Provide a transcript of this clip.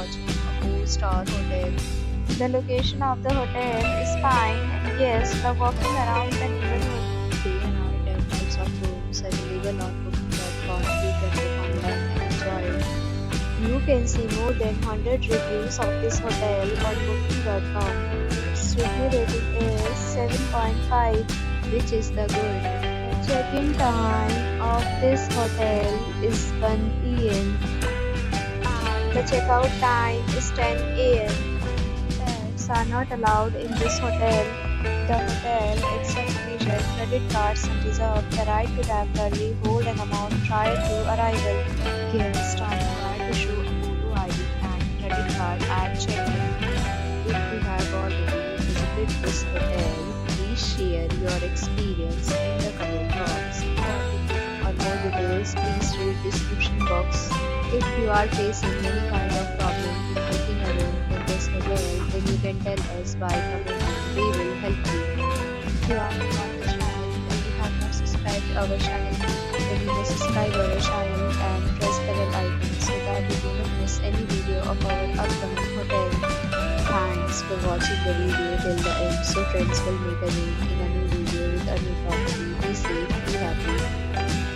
watching a 4-star hotel. The location of the hotel is fine, and yes, the walking around the neighborhood. There are 10 types of rooms available on booking.com. You can book online and enjoy it. You can see more than 100 reviews of this hotel on booking.com. Its review rating is 7.5, which is the good. The check-in time of this hotel is 1 p.m. and the checkout time is 10 a.m. Pets are not allowed in this hotel. The hotel accepts major credit cards and reserves the right to temporarily hold an amount prior to arrival. Guests are required to show a photo ID and credit card at check-in. If you have already visited this hotel, please share your experience in the comment box. For more details, please read description box. If you are facing any kind of problem in booking a room in this hotel, then you can tell us by commenting. We will help you. If you are new on the channel and you have not subscribed our channel, then you may subscribe our channel and press the bell icon so that you do not miss any video of our upcoming hotel. Thanks for watching the video till the end. So friends will meet again in a new video with a new property. Be safe, be happy.